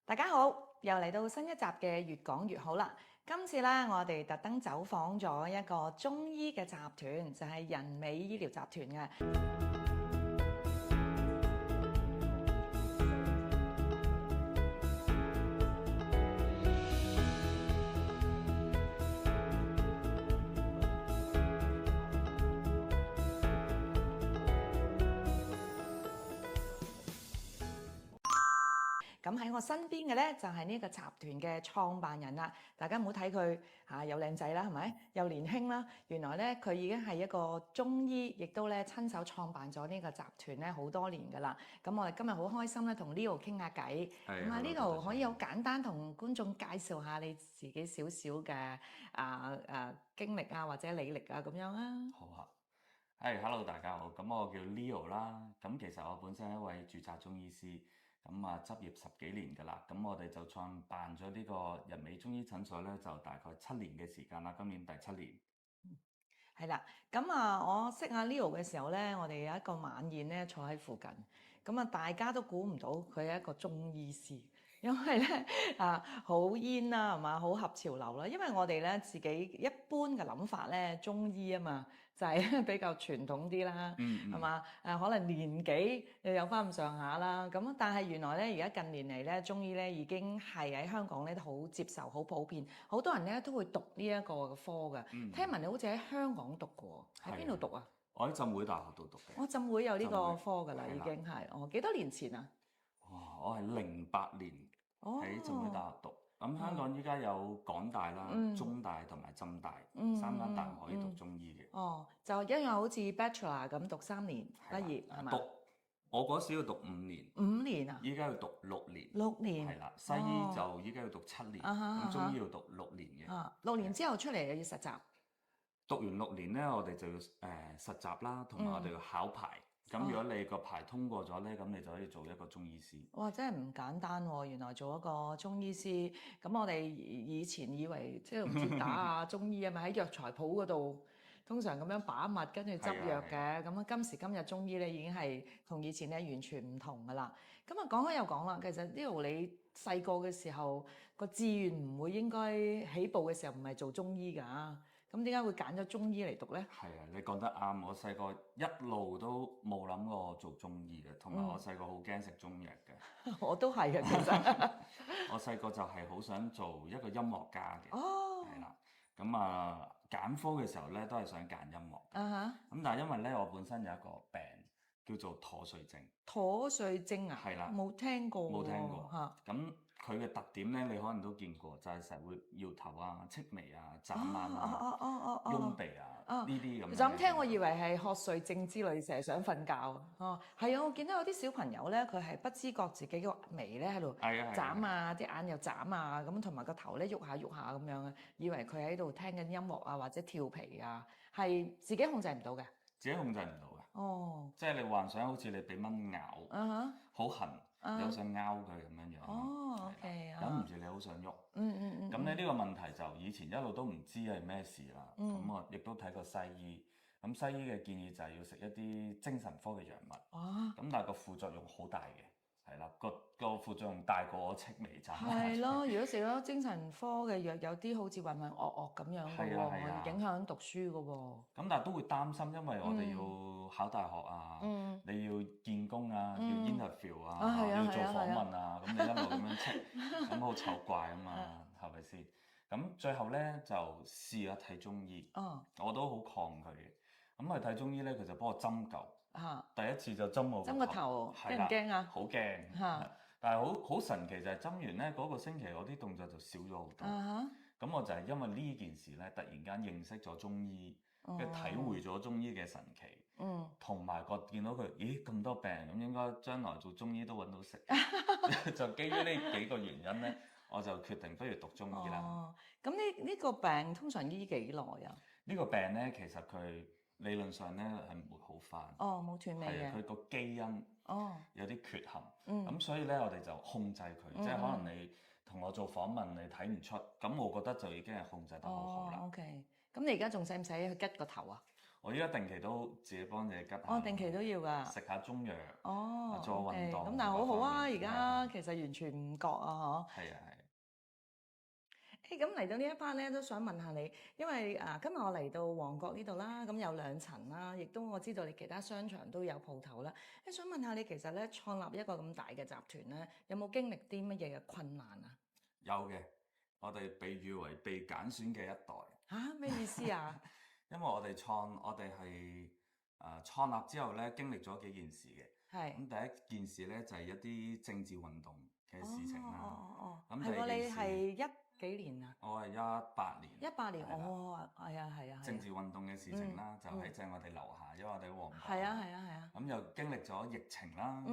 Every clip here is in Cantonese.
大家好，又嚟到新一集嘅越講越好啦。今次咧，我哋特登走訪咗一個中醫嘅集團，就係人美醫療集團嘅。咁喺我身邊嘅咧就係呢個集團嘅創辦人啦。大家唔好睇佢嚇又靚仔啦，係咪？又年輕啦。原來咧佢已經係一個中醫，亦都咧親手創辦咗呢個集團咧好多年㗎啦。咁我哋今日好開心咧，同 Leo 傾下偈。咁啊，Leo可以好簡單同觀眾介紹下你自己少少嘅經歷啊，或者履歷啊咁樣啊。好啊，hello 大家好，咁我叫 Leo 啦，咁其實我本身係一位註冊中醫師，咁啊執業10幾年㗎啦，咁我哋就創辦咗呢個人美中醫診所咧，就大概7年嘅時間啦，今年第7年。係啦，咁啊，我識阿 Leo 嘅時候咧，我哋有一個晚宴咧，坐喺附近，咁啊，大家都估唔到佢係一個中醫師，因為咧好煙啦，係嘛，好合潮流啦，因為我哋咧自己一般嘅諗法咧，中醫啊嘛，就係比較傳統啲啦，係嘛，可能年紀又有翻咁上下啦，咁但係原來咧而家近年嚟咧，中醫咧已經係喺香港咧都好接受、好普遍，好多人咧都會讀呢一個科嘅。聽聞你好似喺香港讀過，喺邊度讀啊？我喺浸會大學度讀嘅。我浸會有呢個科㗎啦，浸會已經係幾多年前啊？我係08年喺浸會大學讀，咁香港依家有港大啦、中大同埋浸大3間大學可以讀中醫嘅。就一樣好似 Bachelor 咁讀3年畢業係嘛？我嗰時要讀5年，5年啊？依家要讀6年，6年係啦，西醫就依家要讀7年，咁中醫要讀6年嘅。6年之後出嚟又要實習。讀完6年咧，我哋就要實習啦，同埋我哋要考牌。咁如果你個牌通過咗咧，咁你就可以做一個中醫師。哇！真係唔簡單喎，原來做一個中醫師。咁我哋以前以為即係唔知打啊中醫啊，咪喺藥材鋪嗰度通常咁樣把脈跟住執藥嘅。咁啊，今時今日中醫咧已經係同以前咧完全唔同噶啦。咁啊，講開又講啦，其實呢度你細個嘅時候個志願唔會應該起步嘅時候唔係做中醫㗎。咁點解會揀咗中醫嚟讀咧？係啊，你講得啱。我細個一路都冇諗過做中醫嘅，同埋我細個好驚食中藥嘅。我都係嘅，其實。我細個就係好想做一個音樂家嘅。係啦。咁揀科嘅時候咧，都係想揀音樂。咁但係因為咧，我本身有一個病叫做妥瑞症。妥瑞症啊？係啦。冇聽過喎。冇聽過。咁佢嘅特點咧，你可能都見過，就係成日會搖頭啊、戚眉啊、眨眼啊、擁鼻啊呢啲咁。就咁聽，我以為係瞌睡症之類，成日想瞓覺。係啊，我見到有啲小朋友咧，佢係不知覺自己個眉咧喺度眨啊，啲眼又眨啊，咁同埋個頭咧喐下喐下咁樣嘅，以為佢喺度聽緊音樂啊，或者跳皮啊，係自己控制唔到嘅。自己控制唔到嘅。即係你幻想好似你俾蚊咬，好痕，你好想拗佢咁樣樣。OK 忍唔住你好想喐。咁咧呢個問題就以前一路都唔知係咩事啦。咁我亦都睇過西醫。咁西醫嘅建議就係要食一啲精神科嘅藥物。咁但係個副作用好大嘅。係啦，個副作用大過我戚眉眨眼。係咯，如果食咗精神科嘅藥，有啲好似渾渾噩噩咁樣嘅喎，會影響讀書嘅喎。咁但係都會擔心，因為我哋要考大學啊，你要見工啊，要 interview 啊，要做訪問啊，咁你一路咁樣戚，咁好醜怪啊嘛，係咪先？咁最後咧就試下睇中醫，我都好抗拒嘅。咁去睇中醫咧，佢就幫我針灸。第一次就針我個頭，驚唔驚啊？好驚。但係好神奇就係針完咧嗰個星期，我啲動作就少咗好多。咁我就係因為呢件事咧，突然間認識咗中醫，跟住體會咗中醫嘅神奇。同埋見到佢，咦咁多病，咁應該將來做中醫都揾到食。就基於呢幾個原因咧，我就決定不如讀中醫啦。咁呢個病通常醫幾耐啊？呢個病咧，其實佢理論上咧係唔會好返。冇斷尾嘅。係佢個基因有啲缺陷。咁所以咧，我哋就控制佢，即係可能你同我做訪問，你睇唔出，咁我覺得就已經係控制得好好啦。OK，咁你而家仲使唔使去吉個頭啊？我依家定期都自己幫自己吉下。哦，定期都要㗎。食下中藥。哦，做運動。咁但係好好啊，而家係其實完全唔覺啊，係啊係。咁嚟到呢一 part 咧，都想問下你，因為今日我嚟到旺角呢度啦，咁有2層啦，亦都我知道你其他商場都有鋪頭啦。想問下你，其實咧創立一個咁大嘅集團咧，有冇經歷啲乜嘢嘅困難啊？有嘅，我哋被譽為被揀選嘅一代。嚇，咩意思啊？因為我哋係創立之後咧，經歷咗幾件事嘅。係。咁第一件事咧就係一啲政治運動嘅事情啦。咁係喎，你係幾年啊？我係18年。18年，係啊。政治運動嘅事情啦，就喺正我哋樓下，因為我哋喺旺角。係啊。咁又經歷咗疫情啦。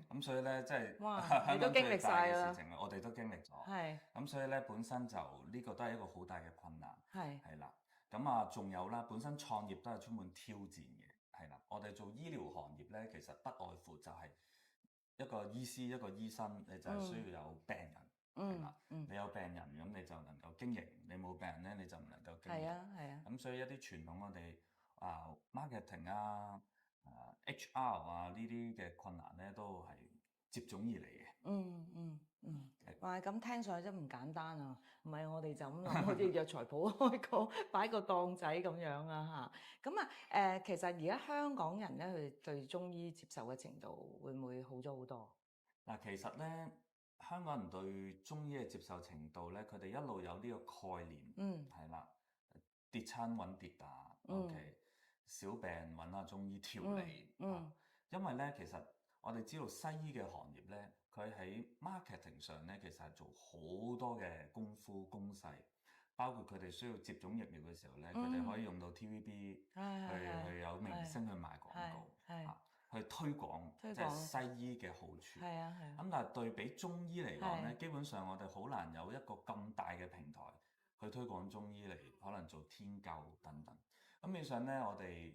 咁所以咧，即係哇，香港最大嘅事情，你都經歷晒啦。我哋都經歷咗。係。咁所以咧，本身就呢個都係一個好大嘅困難。係啦。咁仲有啦，本身創業都係充滿挑戰嘅。係啦，我哋做醫療行業咧，其實不外乎就係一個醫師、一個醫生，你就係需要有病人。係啦。你有病人咁你就能夠經營，你冇病人咧你就唔能夠經營。係啊。咁所以一啲傳統我哋marketing HR 呢啲嘅困難咧，都係接踵而嚟嘅。哇！咁聽上去真唔簡單啊！唔係我哋就咁諗，好似藥材鋪擺個檔仔咁樣啊嚇。咁其實而家香港人咧，佢對中醫接受嘅程度會唔會好咗好多？嗱，其實咧，香港人對中醫嘅接受程度咧，佢哋一路有呢個概念。係啦，跌親揾跌打。OK， 小病揾下中醫調理。因為咧，其實我哋知道西醫嘅行業咧，佢喺 marketing 上咧，其實係做好多嘅功夫攻勢，包括佢哋需要接種疫苗嘅時候咧，佢哋可以用到 TVB 去有明星去賣廣告，去推廣即係西醫嘅好處。咁但係對比中醫嚟講咧，基本上我哋好難有一個咁大嘅平台去推廣中醫嚟，可能做天灸等等。咁變相咧，我哋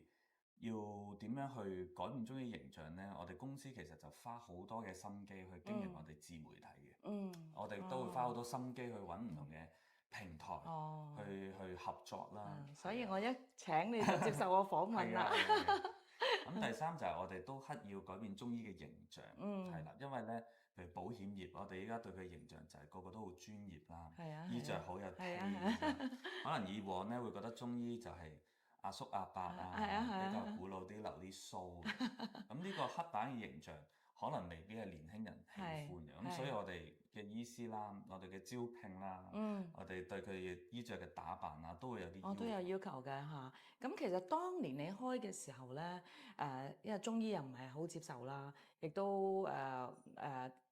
要點樣去改變中醫形象呢？我哋公司其實就花好多嘅心機去經營我哋自媒體嘅。我哋都會花好多心機去揾唔同嘅平台去合作啦。所以我一請你就接受我訪問啦。咁第三就係我哋都刻意要改變中醫嘅形象。係啦，因為呢，譬如保險業，我哋依家對佢嘅形象就係個個都好專業啦。衣着好有 taste。可能以往呢會覺得中醫就係阿叔阿伯比較古老啲，留啲鬚。咁呢個刻板嘅形象，可能未必係年輕人喜歡嘅。咁所以我哋嘅醫師啦，我哋嘅招聘啦，我哋對佢嘅衣着嘅打扮啊，都會有啲要求。我都有要求嘅嚇。咁其實當年你開嘅時候咧，因為中醫又唔係好接受啦，亦都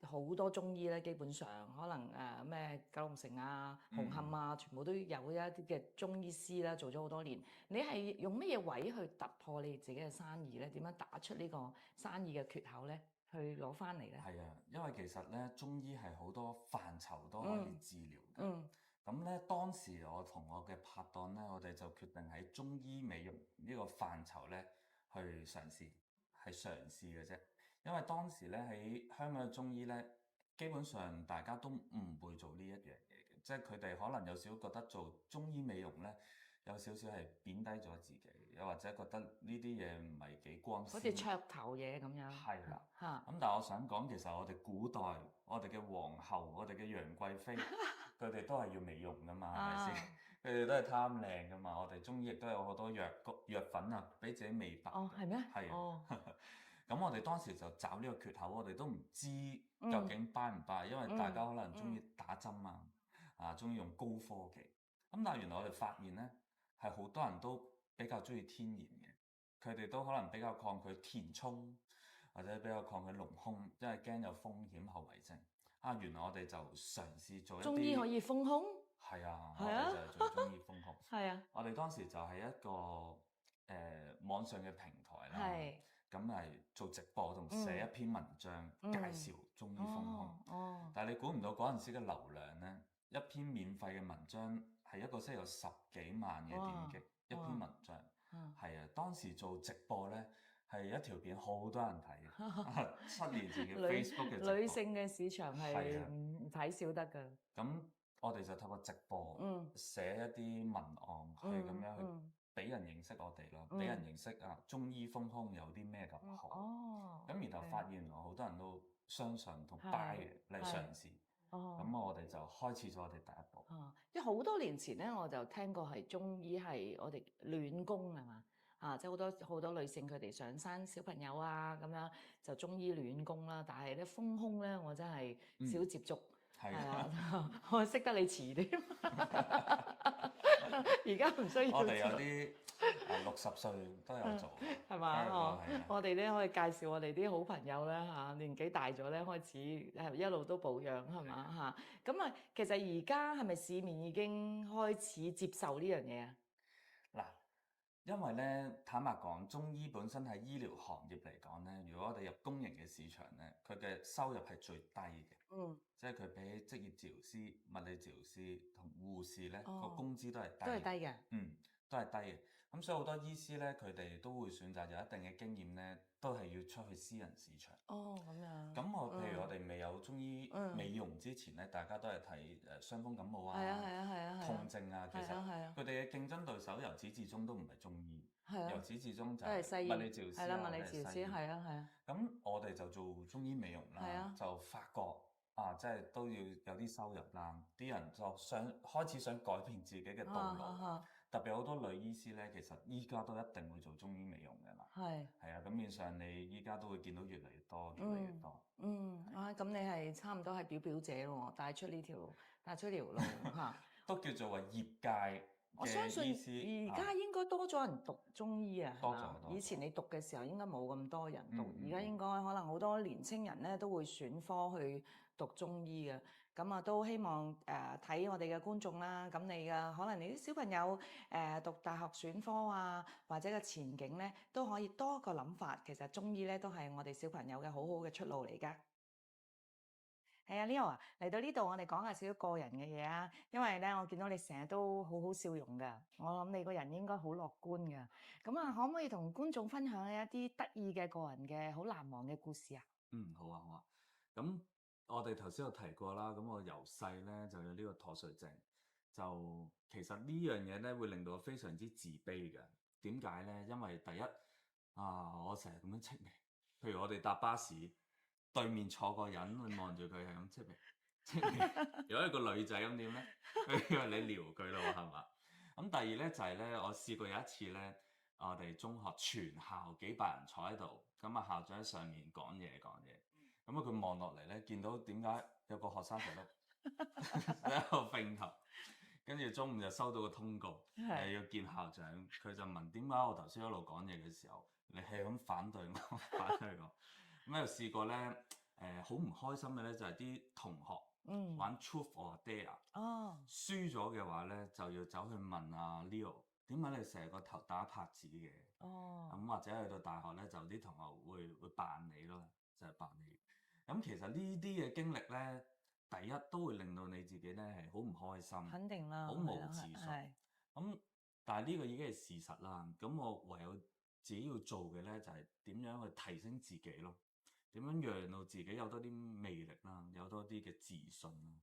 好多中醫咧，基本上可能咩九龍城啊、紅磡啊，全部都有一啲嘅中醫師啦，做咗好多年。你係用乜嘢位去突破你自己嘅生意咧？點樣打出呢個生意嘅缺口咧？去攞翻嚟咧？係啊，因為其實咧，中醫係好多範疇都可以治療嘅。咁咧，當時我同我嘅拍檔咧，我哋就決定喺中醫美容呢個範疇咧去嘗試嘅啫。因為當時咧喺香港嘅中醫咧，基本上大家都唔會做呢一樣嘢嘅，即係佢哋可能有少少覺得做中醫美容咧，有少少係貶低咗自己，又或者覺得呢啲嘢唔係幾光鮮，好似噱頭嘢咁樣。係啦。咁但係我想講，其實我哋古代，我哋嘅皇后，我哋嘅楊貴妃，佢哋都係要美容噶嘛，係咪先？佢哋都係貪靚噶嘛。我哋中醫亦都有好多藥粉啊，俾自己美白。哦，係咩？係啊。咁我哋當時就找呢個缺口，我哋都唔知究竟 buy 唔 buy，因為大家可能中意打針中意用高科技。咁但係原來我哋發現咧，係好多人都比較中意天然嘅，佢哋都可能比較抗拒填充，或者比較抗拒隆胸，因為驚有風險後遺症。原來我哋就嘗試做一啲中醫可以豐胸。係啊，我哋就係做中醫豐胸。係啊。我哋當時就係一個網上嘅平台啦。咁係做直播同寫一篇文章介紹中醫豐胸。但係你估唔到嗰陣時嘅流量呢，一篇免費嘅文章係一個星期有10幾萬嘅點擊，一篇文章。係啊，當時做直播呢，係一條片好多人睇嘅。7年前嘅 Facebook 嘅直播。女性嘅市場係唔睇少得㗎。咁我哋就透過直播寫一啲文案去咁樣去俾人認識我哋咯，俾人認識中醫豐胸有啲咩咁好。咁然後發現原來好多人都相信同 buy 嘅嚟嘗試。咁我哋就開始咗我哋第一步。即係好多年前咧，我就聽過係中醫係我哋暖宮係嘛？即係好多女性佢哋想生小朋友啊咁樣，就中醫暖宮啦。但係咧豐胸咧，我真係少接觸。係啊，我識得你遲啲。而家唔需要。我哋有啲60歲都有做，係嘛？我哋咧可以介紹我哋啲好朋友咧年紀大咗咧開始一路都保養係嘛嚇？咁其實而家係咪市面已經開始接受呢樣嘢啊？嗱，因為咧坦白講，中醫本身喺醫療行業嚟講咧，如果我哋入公營嘅市場咧，佢嘅收入係最低嘅。即係佢比職業治療師、物理治療師同護士咧個工資都係低。都係低嘅。都係低嘅。咁所以好多醫師咧，佢哋都會選擇有一定嘅經驗咧，都係要出去私人市場。咁樣。咁譬如我哋未有中醫美容之前咧，大家都係睇傷風感冒痛症啊。其實佢哋嘅競爭對手由始至終都唔係中醫，由始至終就係物理治療師。係啦，物理治療師係啊。咁我哋就做中醫美容啦，就發覺即係都要有啲收入啦。啲人就開始想改變自己嘅道路。特別好多女醫師咧，其實依家都一定會做中醫美容嘅啦。係啊，咁面上你依家都會見到越嚟越多，越嚟越多。咁你係差唔多係表表者喎，帶出條路嚇。都叫做話業界嘅醫師。我相信而家應該多咗人讀中醫啊。多咗。以前你讀嘅時候應該冇咁多人讀，而家應該可能好多年青人咧都會選科去讀中醫嘅。咁都希望睇我哋嘅觀眾啦。咁可能你啲小朋友讀大學選科或者嘅前景咧都可以多個諗法。其實中醫咧都係我哋小朋友嘅好好嘅出路嚟㗎。係啊，Leo嚟到呢度，我哋講下少少個人嘅嘢啊。因為咧，我見到你成日都好好笑容㗎，我諗你個人應該好樂觀㗎。咁可唔可以同觀眾分享一啲得意嘅個人嘅好難忘嘅故事啊？好啊。咁我哋頭先有提過啦，咁我由細咧就有呢個妥瑞症，就其實呢樣嘢咧會令到我非常之自卑嘅。點解咧？因為第一我成日咁樣戚眉，譬如我哋搭巴士對面坐個人，你望住佢係咁戚眉。如果係個女仔咁點咧？佢以為你撩佢咯，係嘛？咁第二咧就係咧，我試過有一次咧，我哋中學全校幾百人坐喺度，咁校長喺上面講嘢。咁佢望落嚟咧，見到點解有個學生成日喺度揈頭，跟住中午就收到個通告，要見校長。佢就問點解我頭先一路講嘢嘅時候，你係咁反對我？咁又試過咧，好唔開心嘅咧，就係啲同學玩 Truth or Dare，輸咗嘅話咧，就要走去問Leo，點解你成日個頭打拍子嘅？咁或者去到大學咧，就啲同學會扮你咯，就係扮你。咁其實呢啲嘅經歷咧，第一都會令到你自己咧係好唔開心，肯定啦，好冇自信。咁但係呢個已經係事實啦。咁我唯有自己要做嘅咧，就係點樣去提升自己咯。點樣讓到自己有多啲魅力啦，有多啲嘅自信啦。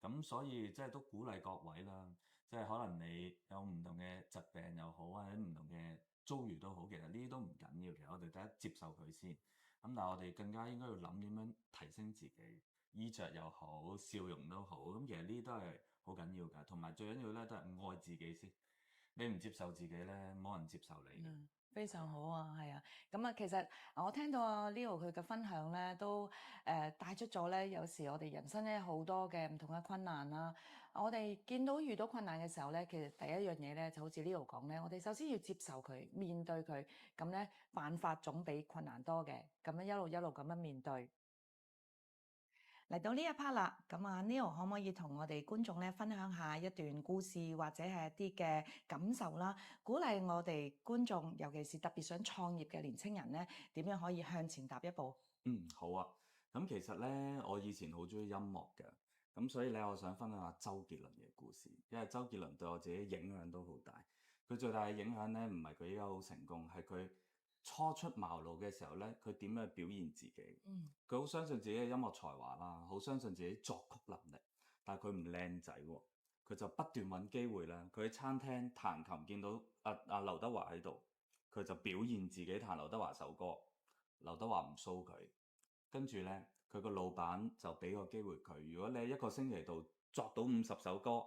咁所以即係都鼓勵各位啦，即係可能你有唔同嘅疾病又好，或者唔同嘅遭遇都好，其實呢啲都唔緊要。其實我哋第一接受佢先。咁但係我哋更加應該要諗點樣提升自己，衣着又好，笑容都好。咁其實呢啲都係好緊要㗎。同埋最緊要咧都係愛自己先。你唔接受自己咧，冇人接受你嘅。非常好啊，係啊。咁其實我聽到Leo 佢嘅分享咧，都帶出咗咧，有時我哋人生咧好多嘅唔同嘅困難啦。我哋遇到困難嘅時候咧，其實第一樣嘢咧就好似Leo講咧，我哋首先要接受佢，面對佢。咁咧辦法總比困難多嘅。咁樣一路咁樣面對。嚟到呢一 part 啦，咁Leo 可唔可以同我哋觀眾咧分享下一段故事或者係一啲嘅感受啦，鼓勵我哋觀眾，尤其是特別想創業嘅年青人咧，點樣可以向前踏一步？好啊。咁其實咧，我以前好中意音樂嘅，咁所以咧，我想分享下周杰倫嘅故事，因為周杰倫對我自己影響都好大。佢最大嘅影響咧，唔係佢依家好成功，係佢初出茅廬嘅時候咧，佢點樣表現自己？佢好相信自己嘅音樂才華啦，好相信自己作曲能力，但係佢唔靚仔喎，佢就不斷揾機會啦。佢喺餐廳彈琴，見到阿劉德華喺度，佢就表現自己彈劉德華首歌。劉德華唔蘇佢，跟住呢，佢個老闆就俾個機會佢。如果你喺一個星期度作到50首歌，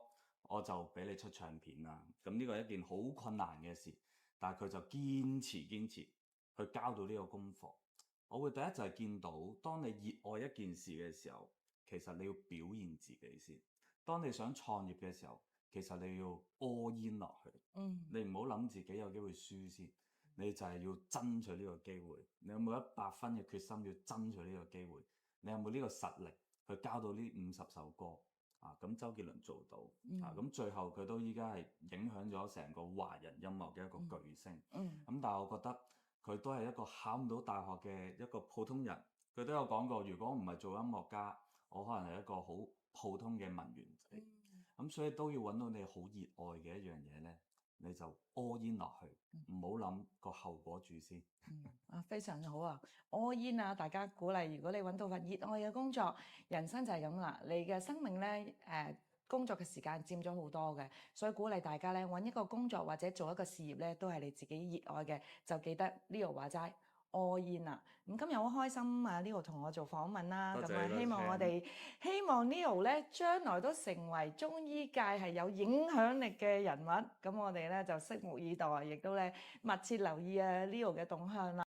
我就俾你出唱片啦。咁呢個係一件好困難嘅事，但係佢就堅持去交到呢個功課。我會第一就係見到，當你熱愛一件事嘅時候，其實你要表現自己先。當你想創業嘅時候，其實你要 all in 落去。你唔好諗自己有機會輸先，你就係要爭取呢個機會。你有冇100分嘅決心要爭取呢個機會？你有冇呢個實力去交到呢50首歌？咁周杰倫做到。咁最後佢都依家係影響咗成個華人音樂嘅一個巨星。咁但係我覺得佢都係一個考唔到大學嘅一個普通人。佢都有講過，如果唔係做音樂家，我可能係一個好普通嘅文員仔。咁所以都要揾到你好熱愛嘅一樣嘢呢，你就 all in 落去，唔好諗個後果住先。非常好啊！all in 啊，大家鼓勵。如果你揾到份熱愛嘅工作，人生就係咁啦。你嘅生命呢，工作嘅時間佔咗好多嘅，所以鼓勵大家呢，揾一個工作或者做一個事業呢，都係你自己熱愛嘅，就記得呢個話齋。all in 啊！咁今日好開心啊，Leo 同我做訪問啦，咁啊希望 Leo 咧將來都成為中醫界係有影響力嘅人物，咁我哋咧就拭目以待，亦都咧密切留意啊 Leo 嘅動向啦。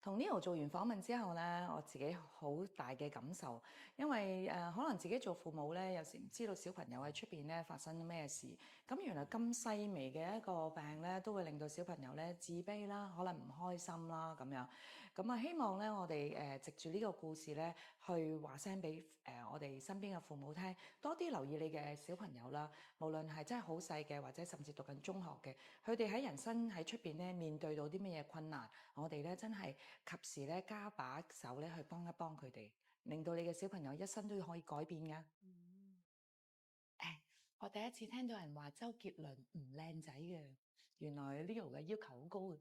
同 Leo 做完訪問之後咧，我自己好大嘅感受，因為可能自己做父母咧，有時唔知道小朋友喺出邊咧發生咩事，咁原來咁細微嘅一個病咧，都會令到小朋友咧自卑啦，可能唔開心啦咁樣。咁啊，希望咧我哋藉住呢個故事咧，去話聲俾我哋身邊嘅父母聽，多啲留意你嘅小朋友啦。無論係真係好細嘅，或者甚至讀緊中學嘅，佢哋喺人生喺出邊咧面對到啲乜嘢困難，我哋咧真係及時咧加把手咧去幫一幫佢哋，令到你嘅小朋友一生都可以改變㗎。我第一次聽到人話周杰倫唔靚仔嘅，原來 Leo 嘅要求好高嘅。